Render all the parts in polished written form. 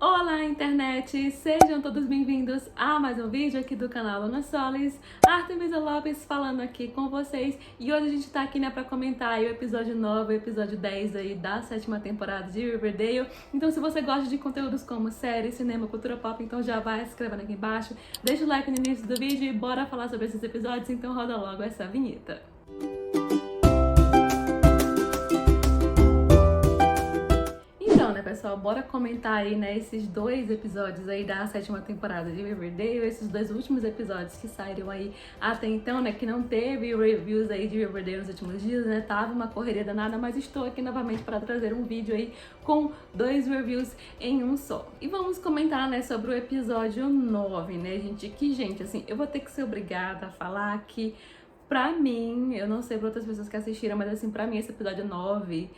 Olá, internet! Sejam todos bem-vindos a mais um vídeo aqui do canal Luna Solis. Artemisa Lopes falando aqui com vocês. E hoje a gente tá aqui, pra comentar aí o episódio 9, o episódio 10 aí da 7ª temporada de Riverdale. Então, se você gosta de conteúdos como série, cinema, cultura pop, então já vai se inscrevendo aqui embaixo. Deixa o like no início do vídeo e bora falar sobre esses episódios. Então roda logo essa vinheta. Pessoal, bora comentar aí, esses dois episódios aí da 7ª temporada de Riverdale, esses dois últimos episódios que saíram aí até então, que não teve reviews aí de Riverdale nos últimos dias, tava uma correria danada, mas estou aqui novamente para trazer um vídeo aí com dois reviews em um só. E vamos comentar, sobre o episódio 9, gente, que, assim, eu vou ter que ser obrigada a falar que, pra mim, eu não sei pra outras pessoas que assistiram, mas assim, pra mim esse episódio 9...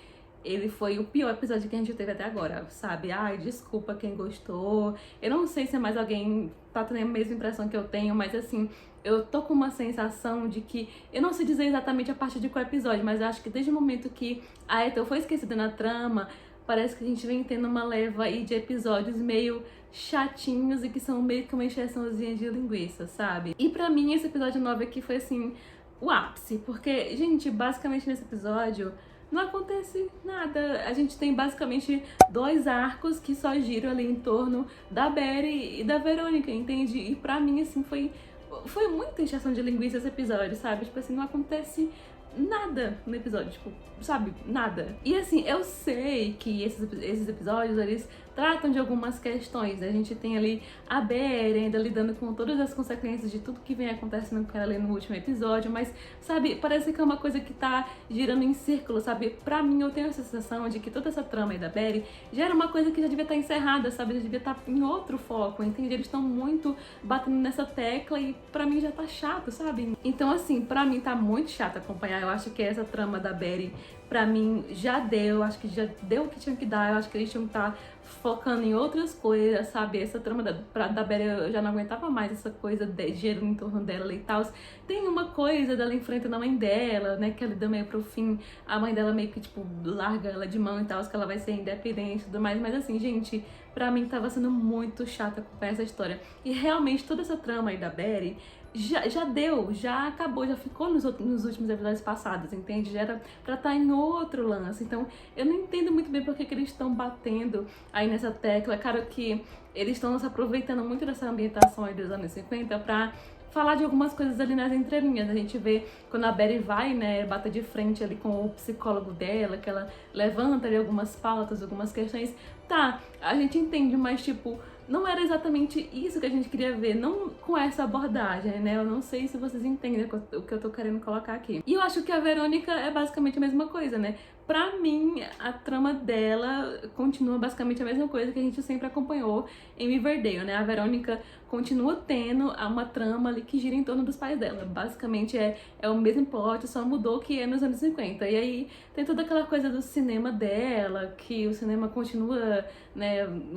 ele foi o pior episódio que a gente teve até agora, sabe? Ai, desculpa quem gostou. Eu não sei se mais alguém tá tendo a mesma impressão que eu tenho, mas assim, eu tô com uma sensação de que... eu não sei dizer exatamente a partir de qual episódio, mas eu acho que desde o momento que a Ethel foi esquecida na trama, parece que a gente vem tendo uma leva aí de episódios meio chatinhos e que são meio que uma encheçãozinha de linguiça, sabe? E pra mim esse episódio 9 aqui foi assim, o ápice, porque, gente, basicamente nesse episódio... não acontece nada. A gente tem basicamente dois arcos que só giram ali em torno da Betty e da Verônica, entende? E pra mim, assim, foi muita encheção de linguiça esse episódio, sabe? Tipo assim, não acontece nada no episódio, tipo, sabe? Nada. E assim, eu sei que esses episódios, eles tratam de algumas questões, A gente tem ali a Betty ainda lidando com todas as consequências de tudo que vem acontecendo com ela ali no último episódio, mas, sabe, parece que é uma coisa que tá girando em círculo, sabe? Pra mim, eu tenho a sensação de que toda essa trama aí da Betty já era uma coisa que já devia estar encerrada, sabe? Já devia estar em outro foco, entende? Eles estão muito batendo nessa tecla e pra mim já tá chato, sabe? Então, assim, pra mim tá muito chato acompanhar. Eu acho que essa trama da Betty, pra mim, já deu. Acho que já deu o que tinha que dar. Eu acho que eles tinham que estar focando em outras coisas, sabe? Essa trama da Betty, eu já não aguentava mais essa coisa de giro em torno dela e tal. Tem uma coisa dela enfrentando a mãe dela, que ela dá meio pro fim. A mãe dela meio que, tipo, larga ela de mão e tal, que ela vai ser independente e tudo mais. Mas assim, gente, pra mim tava sendo muito chata acompanhar essa história. E realmente toda essa trama aí da Betty já deu, já acabou, já ficou nos últimos episódios passados, entende? Já era pra estar em outro lance. Então, eu não entendo muito bem porque que eles estão batendo aí nessa tecla. Claro que eles estão se aproveitando muito dessa ambientação aí dos anos 50 pra falar de algumas coisas ali nas entrelinhas. A gente vê quando a Betty vai, bate de frente ali com o psicólogo dela, que ela levanta ali algumas pautas, algumas questões. Tá, a gente entende, mas tipo, não era exatamente isso que a gente queria ver, não com essa abordagem, Eu não sei se vocês entendem o que eu tô querendo colocar aqui. E eu acho que a Verônica é basicamente a mesma coisa, Pra mim, a trama dela continua basicamente a mesma coisa que a gente sempre acompanhou em Riverdale, A Verônica continua tendo uma trama ali que gira em torno dos pais dela. Basicamente é o mesmo plot, só mudou que é nos anos 50. E aí tem toda aquela coisa do cinema dela, que o cinema continua,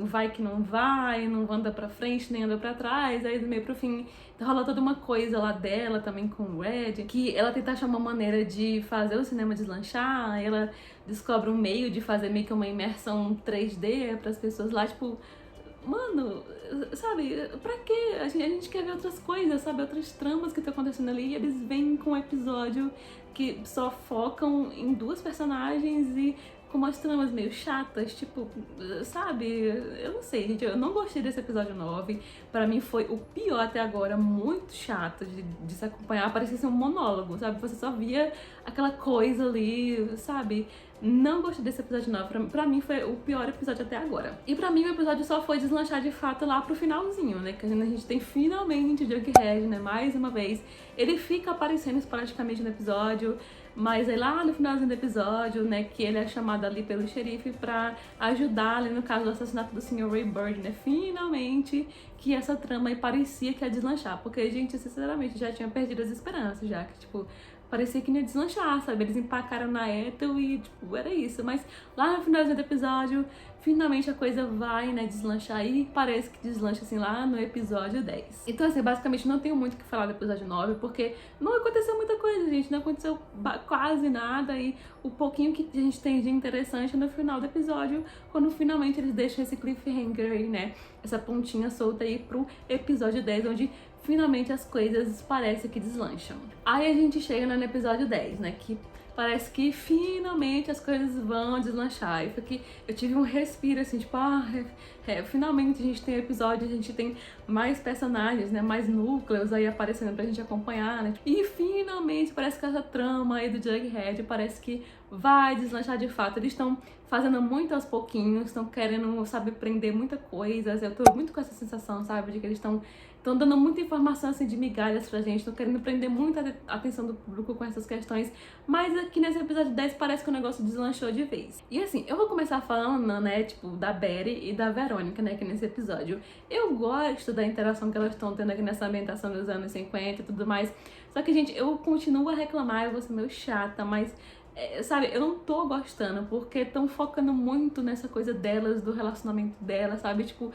vai que não vai, não anda pra frente, nem anda pra trás, aí do meio pro fim rola toda uma coisa lá dela também com o Red, que ela tenta achar uma maneira de fazer o cinema deslanchar, aí ela descobre um meio de fazer meio que uma imersão 3D pras pessoas lá, tipo, mano, sabe, pra quê? A gente quer ver outras coisas, sabe, outras tramas que estão acontecendo ali, e eles vêm com um episódio que só focam em duas personagens e com umas tramas meio chatas, tipo, sabe? Eu não sei, gente, eu não gostei desse episódio 9. Pra mim foi o pior até agora, muito chato de se acompanhar. Parecia ser um monólogo, sabe? Você só via aquela coisa ali, sabe? Não gostei desse episódio 9. Pra mim foi o pior episódio até agora. E pra mim o episódio só foi deslanchar de fato lá pro finalzinho, Que a gente tem finalmente o Jughead, mais uma vez. Ele fica aparecendo esporadicamente no episódio, mas aí lá no finalzinho do episódio, que ele é chamado ali pelo xerife pra ajudar ali no caso do assassinato do Sr. Ray Bird, Finalmente que essa trama aí parecia que ia deslanchar, porque, gente, sinceramente, já tinha perdido as esperanças, já que, tipo, parecia que não ia deslanchar, sabe? Eles empacaram na Ethel e, tipo, era isso. Mas lá no finalzinho do episódio, finalmente a coisa vai, né, deslanchar e parece que deslancha, assim, lá no episódio 10. Então, assim, basicamente não tenho muito o que falar do episódio 9, porque não aconteceu muita coisa, gente. Não aconteceu quase nada e o pouquinho que a gente tem de interessante no final do episódio, quando finalmente eles deixam esse cliffhanger aí, né, essa pontinha solta aí pro episódio 10, onde finalmente as coisas parecem que deslancham. Aí a gente chega no episódio 10, né, que parece que finalmente as coisas vão deslanchar. E foi que eu tive um respiro, assim, tipo, finalmente a gente tem episódio, a gente tem mais personagens, né, mais núcleos aí aparecendo pra gente acompanhar, né. E finalmente parece que essa trama aí do Jughead parece que vai deslanchar de fato. Eles estão fazendo muito aos pouquinhos, estão querendo, sabe, prender muita coisa. Eu tô muito com essa sensação, sabe, de que eles estão dando muita informação, assim, de migalhas pra gente, estão querendo prender muita atenção do público com essas questões, mas aqui nesse episódio 10 parece que o negócio deslanchou de vez. E assim, eu vou começar falando, né, tipo, da Betty e da Verônica, né, aqui nesse episódio. Eu gosto da interação que elas estão tendo aqui nessa ambientação dos anos 50 e tudo mais, só que, gente, eu continuo a reclamar, eu vou ser meio chata, mas sabe, eu não tô gostando, porque estão focando muito nessa coisa delas, do relacionamento delas, sabe, tipo,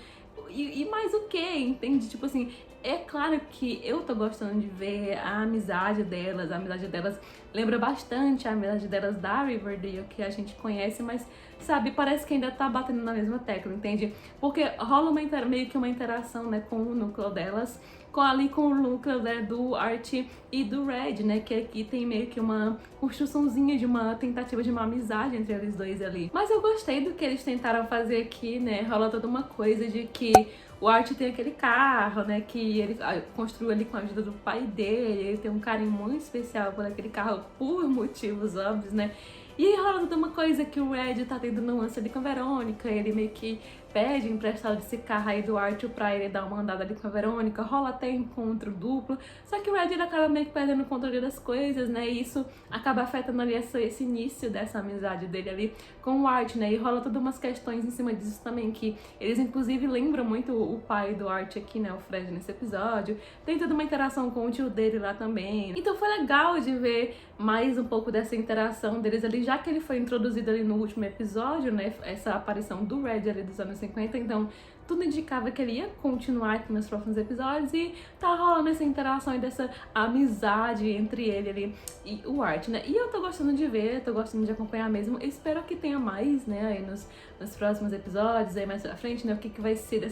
e mais o que, entende? Tipo assim, é claro que eu tô gostando de ver a amizade delas. A amizade delas lembra bastante a amizade delas da Riverdale, que a gente conhece, mas, sabe, parece que ainda tá batendo na mesma tecla, entende? Porque rola meio que uma interação, né, com o núcleo delas, com o núcleo, né, do Art e do Red, né, que aqui tem meio que uma construçãozinha de uma tentativa de uma amizade entre eles dois ali. Mas eu gostei do que eles tentaram fazer aqui, né, rola toda uma coisa de que o Art tem aquele carro, né, que ele construiu ali com a ajuda do pai dele, ele tem um carinho muito especial por aquele carro por motivos óbvios, né. E rola toda uma coisa que o Red tá tendo nuance ali com a Verônica, ele meio que pede emprestado esse carro aí do Arthur pra ele dar uma andada ali com a Verônica, rola até encontro duplo, só que o Red ele acaba meio que perdendo o controle das coisas, né, e isso acaba afetando ali esse início dessa amizade dele ali com o Art, né, e rola todas umas questões em cima disso também, que eles inclusive lembram muito o pai do Art aqui, né, o Fred nesse episódio, tem toda uma interação com o tio dele lá também, então foi legal de ver mais um pouco dessa interação deles ali, já que ele foi introduzido ali no último episódio, né, essa aparição do Red ali dos anos 50, então tudo indicava que ele ia continuar aqui nos próximos episódios e tá rolando essa interação e dessa amizade entre ele ali e o Art, né? E eu tô gostando de ver, tô gostando de acompanhar mesmo. Eu espero que tenha mais, né, aí nos próximos episódios, aí mais pra frente, né, o que vai ser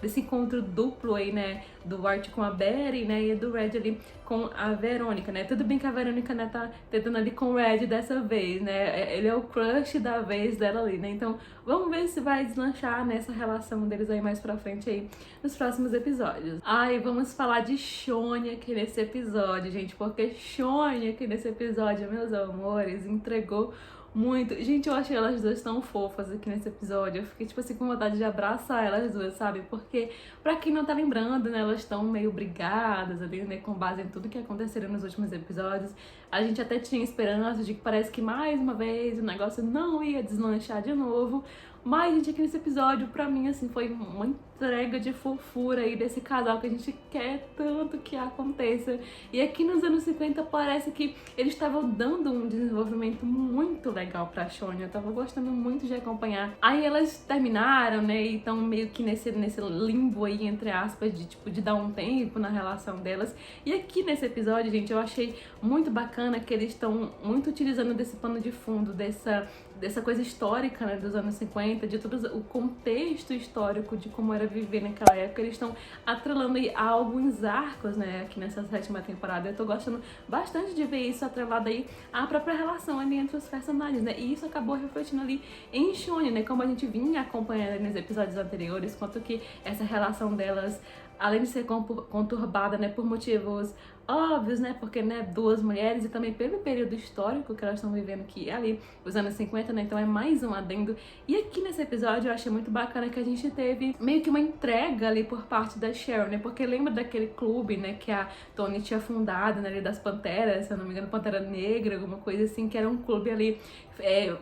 desse encontro duplo aí, né, do Art com a Betty, né, e do Red ali com a Verônica, né? Tudo bem que a Verônica, né, tá tentando ali com o Red dessa vez, né? Ele é o crush da vez dela ali, né? Então, vamos ver se vai deslanchar nessa relação deles aí mais pra frente aí nos próximos episódios. Ai, vamos falar de Shoni aqui nesse episódio, gente, porque Shoni aqui nesse episódio, meus amores, entregou muito. Gente, eu achei elas duas tão fofas aqui nesse episódio. Eu fiquei, tipo assim, com vontade de abraçar elas duas, sabe? Porque, pra quem não tá lembrando, né, elas estão meio brigadas ali, né, com base em tudo que aconteceram nos últimos episódios. A gente até tinha esperança de que parece que mais uma vez o negócio não ia deslanchar de novo. Mas, gente, aqui nesse episódio, pra mim, assim, foi uma entrega de fofura aí desse casal que a gente quer tanto que aconteça. E aqui nos anos 50 parece que eles estavam dando um desenvolvimento muito legal pra Shoni. Eu tava gostando muito de acompanhar. Aí elas terminaram, né, e estão meio que nesse limbo aí, entre aspas, de tipo, de dar um tempo na relação delas. E aqui nesse episódio, gente, eu achei muito bacana que eles estão muito utilizando desse pano de fundo, dessa coisa histórica, né, dos anos 50, de todo o contexto histórico de como era viver naquela época. Eles estão atrelando aí a alguns arcos, né, aqui nessa 7ª temporada. Eu tô gostando bastante de ver isso atrelado aí à própria relação ali entre os personagens, né, e isso acabou refletindo ali em Shoni, né, como a gente vinha acompanhando nos episódios anteriores, quanto que essa relação delas, além de ser conturbada, né, por motivos óbvios, né, porque, né, duas mulheres e também pelo período histórico que elas estão vivendo, que é ali os anos 50, né, então é mais um adendo. E aqui nesse episódio eu achei muito bacana que a gente teve meio que uma entrega ali por parte da Cheryl, né, porque lembra daquele clube, né, que a Toni tinha fundado, né, ali das Panteras, se eu não me engano, Pantera Negra, alguma coisa assim, que era um clube ali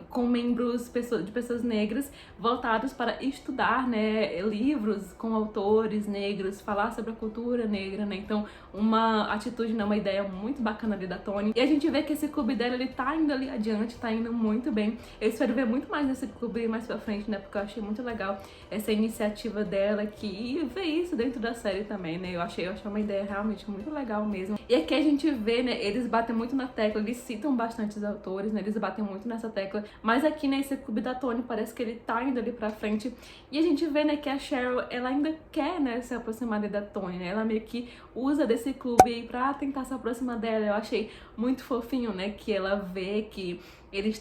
com membros de pessoas negras voltados para estudar, né, livros com autores negros, falar sobre a cultura negra, né? Então, uma atitude, né, uma ideia muito bacana ali da Toni. E a gente vê que esse clube dela, ele tá indo ali adiante, tá indo muito bem. Eu espero ver muito mais desse clube mais pra frente, né? Porque eu achei muito legal essa iniciativa dela aqui e ver isso dentro da série também, né? Eu achei uma ideia realmente muito legal mesmo. E aqui a gente vê, né, eles batem muito na tecla, eles citam bastante os autores, né? Eles batem muito nessa tecla. Mas aqui nesse clube da Toni parece que ele tá indo ali pra frente. E a gente vê, né, que a Cheryl, ela ainda quer, né, se aproximar da Toni, né? Ela meio que usa desse clube aí pra tentar se aproximar dela. Eu achei muito fofinho, né, que ela vê que eles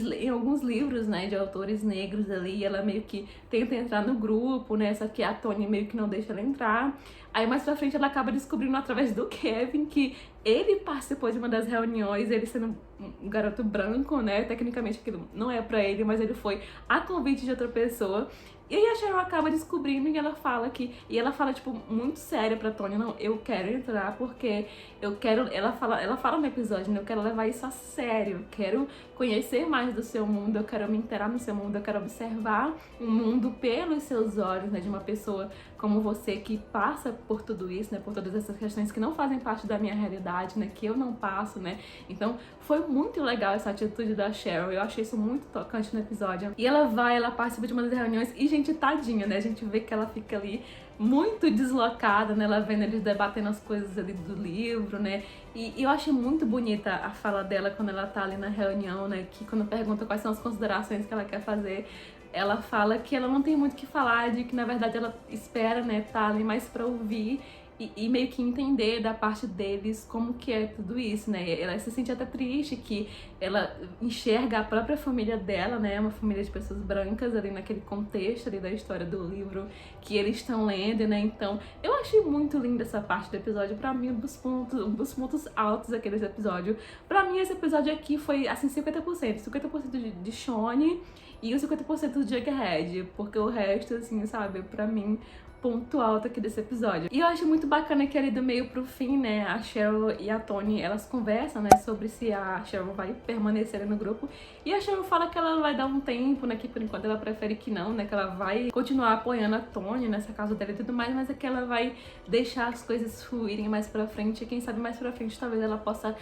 leem alguns livros, né, de autores negros ali, e ela meio que tenta entrar no grupo, né, só que a Toni meio que não deixa ela entrar. Aí mais pra frente ela acaba descobrindo através do Kevin que ele participou de uma das reuniões, ele sendo um garoto branco, né, tecnicamente aquilo não é pra ele, mas ele foi a convite de outra pessoa. E aí a Cheryl acaba descobrindo e ela fala tipo, muito séria pra Toni, não, eu quero entrar porque eu quero, ela fala no episódio, né, eu quero levar isso a sério, eu quero conhecer mais do seu mundo, eu quero me inteirar no seu mundo, eu quero observar o mundo pelos seus olhos, né, de uma pessoa como você que passa por tudo isso, né, por todas essas questões que não fazem parte da minha realidade, né, que eu não passo, né. Então foi muito legal essa atitude da Cheryl, eu achei isso muito tocante no episódio. E ela participa de uma das reuniões e, gente, tadinha, né, a gente vê que ela fica ali muito deslocada, né, ela vendo eles debatendo as coisas ali do livro, né, e eu achei muito bonita a fala dela quando ela tá ali na reunião, né, que quando pergunta quais são as considerações que ela quer fazer, ela fala que ela não tem muito o que falar, de que na verdade ela espera, né, tá ali mais pra ouvir e meio que entender da parte deles como que é tudo isso, né? Ela se sente até triste que ela enxerga a própria família dela, né? Uma família de pessoas brancas ali naquele contexto ali da história do livro que eles estão lendo, né? Então, eu achei muito linda essa parte do episódio. Pra mim, um dos pontos altos aqui desse episódio. Pra mim, esse episódio aqui foi, assim, 50%. 50% de Shawnee e o 50% do Jughead, porque o resto, assim, sabe, pra mim, ponto alto aqui desse episódio. E eu acho muito bacana que ali do meio pro fim, né, a Cheryl e a Toni, elas conversam, né, sobre se a Cheryl vai permanecer no grupo. E a Cheryl fala que ela vai dar um tempo, né, que por enquanto ela prefere que não, né, que ela vai continuar apoiando a Toni nessa causa dela e tudo mais, mas é que ela vai deixar as coisas fluírem mais pra frente. E quem sabe mais pra frente talvez ela possa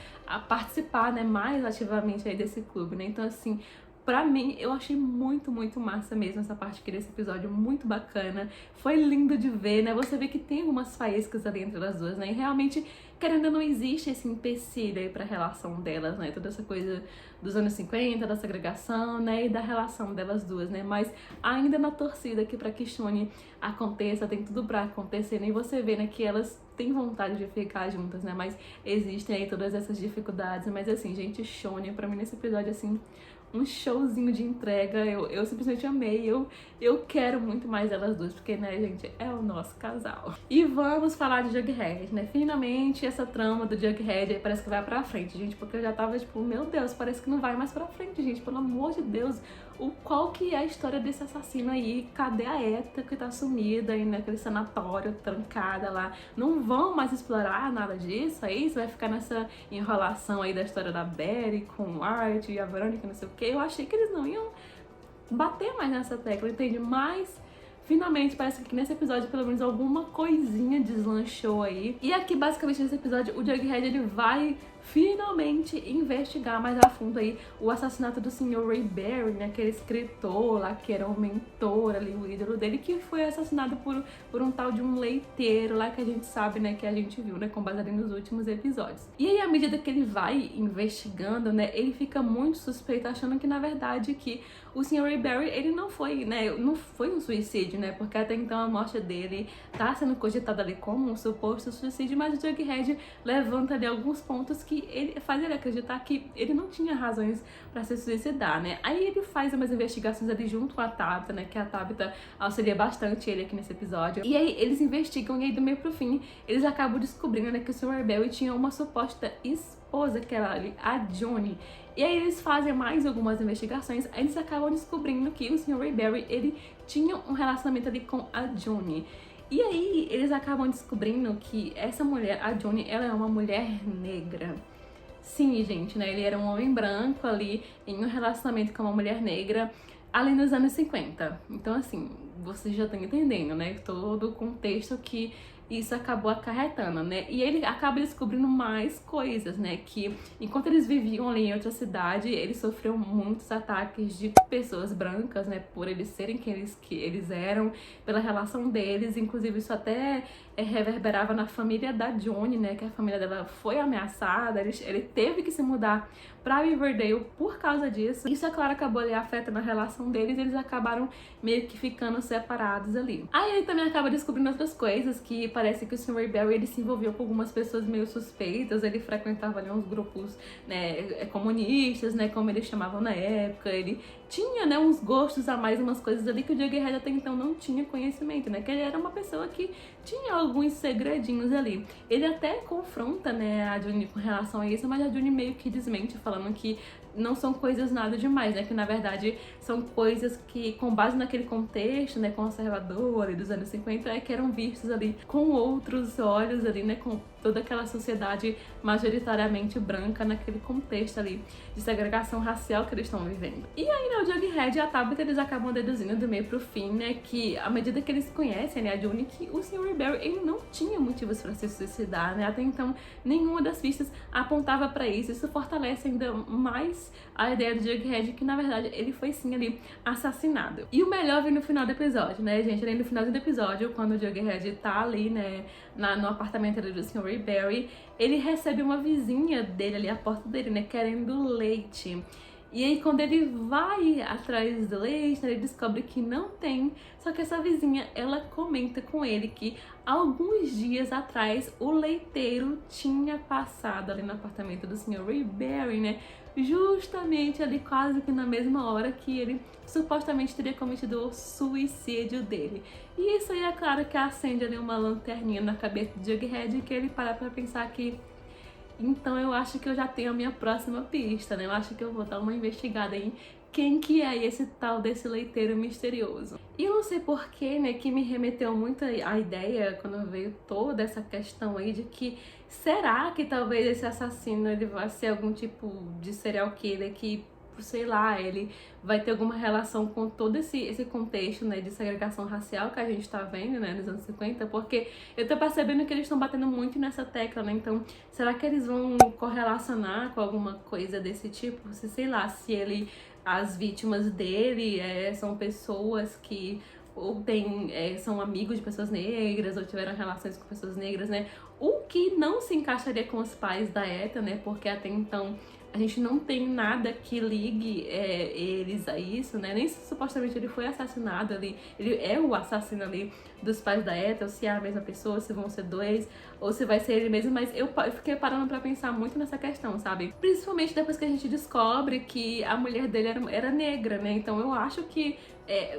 participar, né, mais ativamente aí desse clube, né. Então, assim, pra mim, eu achei muito, muito massa mesmo essa parte aqui desse episódio, muito bacana. Foi lindo de ver, né? Você vê que tem algumas faíscas ali entre as duas, né? E realmente, querendo ou não, existe esse empecilho aí pra relação delas, né? Toda essa coisa dos anos 50, da segregação, né? E da relação delas duas, né? Mas ainda na torcida aqui pra que Shawnee aconteça, tem tudo pra acontecer, né? E você vê, né, que elas têm vontade de ficar juntas, né? Mas existem aí todas essas dificuldades. Mas assim, gente, Shawnee, pra mim nesse episódio, assim, um showzinho de entrega, eu simplesmente amei, eu quero muito mais elas duas, porque, né, gente, é o nosso casal. E vamos falar de Jughead, né, finalmente essa trama do Jughead aí parece que vai pra frente, gente, porque eu já tava tipo, meu Deus, parece que não vai mais pra frente, gente, pelo amor de Deus, qual que é a história desse assassino aí, cadê a Eta que tá sumida aí naquele sanatório, trancada lá, não vão mais explorar nada disso aí, você vai ficar nessa enrolação aí da história da Betty com o Art e a Verônica, não sei o que. Eu achei que eles não iam bater mais nessa tecla, entende? Mas finalmente parece que nesse episódio pelo menos alguma coisinha deslanchou aí. E aqui basicamente nesse episódio o Jughead ele vai finalmente investigar mais a fundo aí o assassinato do Sr. Ray Barry, né, aquele escritor lá que era o mentor ali, o ídolo dele, que foi assassinado por um tal de um leiteiro lá que a gente sabe, né, que a gente viu, né, com base ali nos últimos episódios. E aí à medida que ele vai investigando, né, ele fica muito suspeito, achando que na verdade que o Sr. Ray Barry, ele não foi, né, não foi um suicídio, né, porque até então a morte dele tá sendo cogitada ali como um suposto suicídio, mas o Jughead levanta ali alguns pontos que ele faz ele acreditar que ele não tinha razões pra se suicidar, né? Aí ele faz umas investigações ali junto com a Tabitha, né? Que a Tabitha auxilia bastante ele aqui nesse episódio. E aí eles investigam e aí do meio pro fim eles acabam descobrindo, né, que o Sr. Barry tinha uma suposta esposa, que era ali a Johnny. E aí eles fazem mais algumas investigações, aí eles acabam descobrindo que o Sr. Ray Barry, ele tinha um relacionamento ali com a Johnny. E aí eles acabam descobrindo que essa mulher, a Johnny, ela é uma mulher negra. Sim, gente, né? Ele era um homem branco ali em um relacionamento com uma mulher negra ali nos anos 50. Então, assim, você já tá entendendo, né? Todo o contexto que isso acabou acarretando, né? E ele acaba descobrindo mais coisas, né? Que enquanto eles viviam ali em outra cidade, eles sofriam muitos ataques de pessoas brancas, né? Por eles serem quem eles eram, pela relação deles. Inclusive, isso até reverberava na família da Johnny, né? Que a família dela foi ameaçada, ele teve que se mudar pra Riverdale por causa disso. Isso, é claro, acabou ali afetando a relação deles e eles acabaram meio que ficando separados ali. Aí ele também acaba descobrindo outras coisas, que parece que o Sr. Barry, ele se envolveu com algumas pessoas meio suspeitas, ele frequentava ali uns grupos, né, comunistas, né, como eles chamavam na época, ele tinha, né, uns gostos a mais, umas coisas ali que o Jughead até então não tinha conhecimento, né, que ele era uma pessoa que tinha alguns segredinhos ali. Ele até confronta, né, a Johnny com relação a isso, mas a Johnny meio que desmente, falando que não são coisas nada demais, né? Que na verdade são coisas que, com base naquele contexto, né, conservador ali dos anos 50, que eram vistos ali com outros olhos ali, né? Com toda aquela sociedade majoritariamente branca naquele contexto ali de segregação racial que eles estão vivendo. E aí, né, o Jughead e a Tabitha, eles acabam deduzindo do meio pro fim, né, que à medida que eles conhecem, né, a Johnny, que o Sr. Barry, ele não tinha motivos para se suicidar, né? Até então, nenhuma das pistas apontava para isso. Isso fortalece ainda mais a ideia do Jughead, que na verdade ele foi sim ali assassinado. E o melhor vem no final do episódio, né, gente? Ali no final do episódio, quando o Jughead tá ali, né, no apartamento ali do Sr. Barry, ele recebe uma vizinha dele ali, à porta dele, né, querendo leite. E aí, quando ele vai atrás do leite, né, ele descobre que não tem. Só que essa vizinha, ela comenta com ele que alguns dias atrás o leiteiro tinha passado ali no apartamento do Sr. Barry, né? Justamente ali, quase que na mesma hora que ele supostamente teria cometido o suicídio dele. E isso aí, é claro, que acende ali uma lanterninha na cabeça do Jughead, que ele para pra pensar que então eu acho que eu já tenho a minha próxima pista, né? Eu acho que eu vou dar uma investigada em quem que é esse tal desse leiteiro misterioso. E eu não sei porquê, né, que me remeteu muito à ideia, quando veio toda essa questão aí, de que será que talvez esse assassino, ele vai ser algum tipo de serial killer que, sei lá, ele vai ter alguma relação com todo esse contexto, né, de segregação racial que a gente tá vendo, né, nos anos 50, porque eu tô percebendo que eles estão batendo muito nessa tecla, né, então será que eles vão correlacionar com alguma coisa desse tipo? Se, sei lá, se as vítimas dele são pessoas que ou são amigos de pessoas negras, ou tiveram relações com pessoas negras, né? O que não se encaixaria com os pais da Eta, né? Porque até então a gente não tem nada que ligue eles a isso, né? Nem se supostamente ele foi assassinado ali, ele é o assassino ali dos pais da Eta, ou se é a mesma pessoa, se vão ser dois, ou se vai ser ele mesmo, mas eu fiquei parando pra pensar muito nessa questão, sabe? Principalmente depois que a gente descobre que a mulher dele era negra, né? Então eu acho que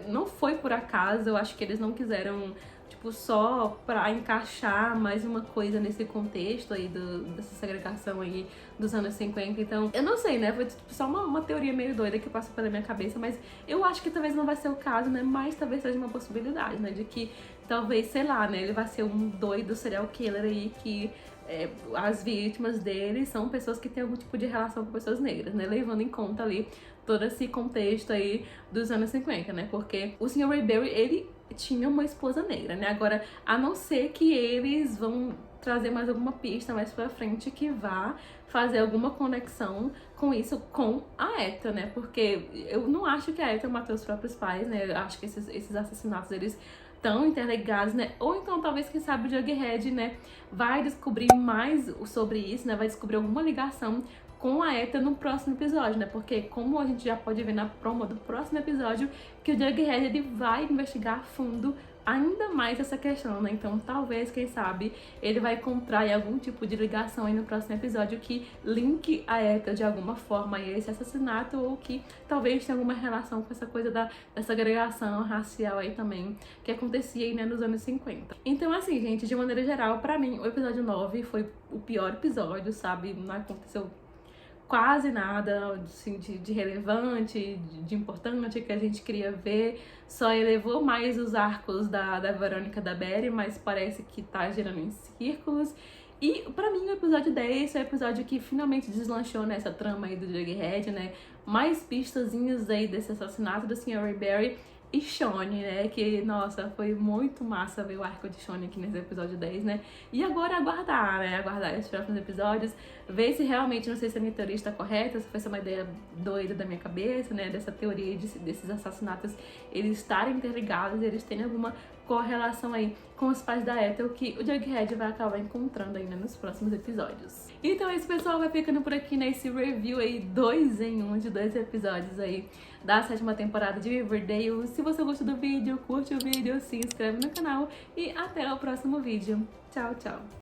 não foi por acaso, eu acho que eles não quiseram, tipo, só pra encaixar mais uma coisa nesse contexto aí dessa segregação aí dos anos 50, então, eu não sei, né, foi tipo, só uma teoria meio doida que passou pela minha cabeça, mas eu acho que talvez não vai ser o caso, né, mas talvez seja uma possibilidade, né, de que talvez, sei lá, né, ele vai ser um doido serial killer aí que as vítimas dele são pessoas que têm algum tipo de relação com pessoas negras, né, levando em conta ali todo esse contexto aí dos anos 50, né, porque o Sr. Barry, ele tinha uma esposa negra, né, agora, a não ser que eles vão trazer mais alguma pista mais pra frente que vá fazer alguma conexão com isso, com a Eta, né, porque eu não acho que a Eta matou os próprios pais, né, eu acho que esses assassinatos, eles tão interligados, né? Ou então, talvez, quem sabe, o Jughead, né, vai descobrir mais sobre isso, né? Vai descobrir alguma ligação com a Eta no próximo episódio, né? Porque, como a gente já pode ver na promo do próximo episódio, que o Jughead, ele vai investigar a fundo ainda mais essa questão, né? Então, talvez, quem sabe, ele vai encontrar algum tipo de ligação aí no próximo episódio que linke a Eta de alguma forma a esse assassinato, ou que talvez tenha alguma relação com essa coisa dessa agregação racial aí também, que acontecia aí, né, nos anos 50. Então, assim, gente, de maneira geral, pra mim, o episódio 9 foi o pior episódio, sabe? Não aconteceu quase nada assim, de relevante, de importante que a gente queria ver, só elevou mais os arcos da Verônica, da Betty, mas parece que tá girando em círculos. E pra mim o episódio 10 é o episódio que finalmente deslanchou nessa trama aí do Jughead, né? Mais pistazinhas aí desse assassinato do Sr. Barry. e Shawnee, né? Que, nossa, foi muito massa ver o arco de Shawnee aqui nesse episódio 10, né? E agora aguardar, né? Aguardar os próximos episódios, ver se realmente, não sei se a minha teoria está correta, se foi só uma ideia doida da minha cabeça, né? Dessa teoria desses assassinatos, eles estarem interligados, eles terem alguma correlação aí com os pais da Ethel, que o Jughead vai acabar encontrando ainda nos próximos episódios. Então é isso, pessoal, vai ficando por aqui nesse review aí 2 em 1 de 2 episódios aí da 7ª temporada de Riverdale. Se você gostou do vídeo, curte o vídeo, se inscreve no canal e até o próximo vídeo. Tchau, tchau!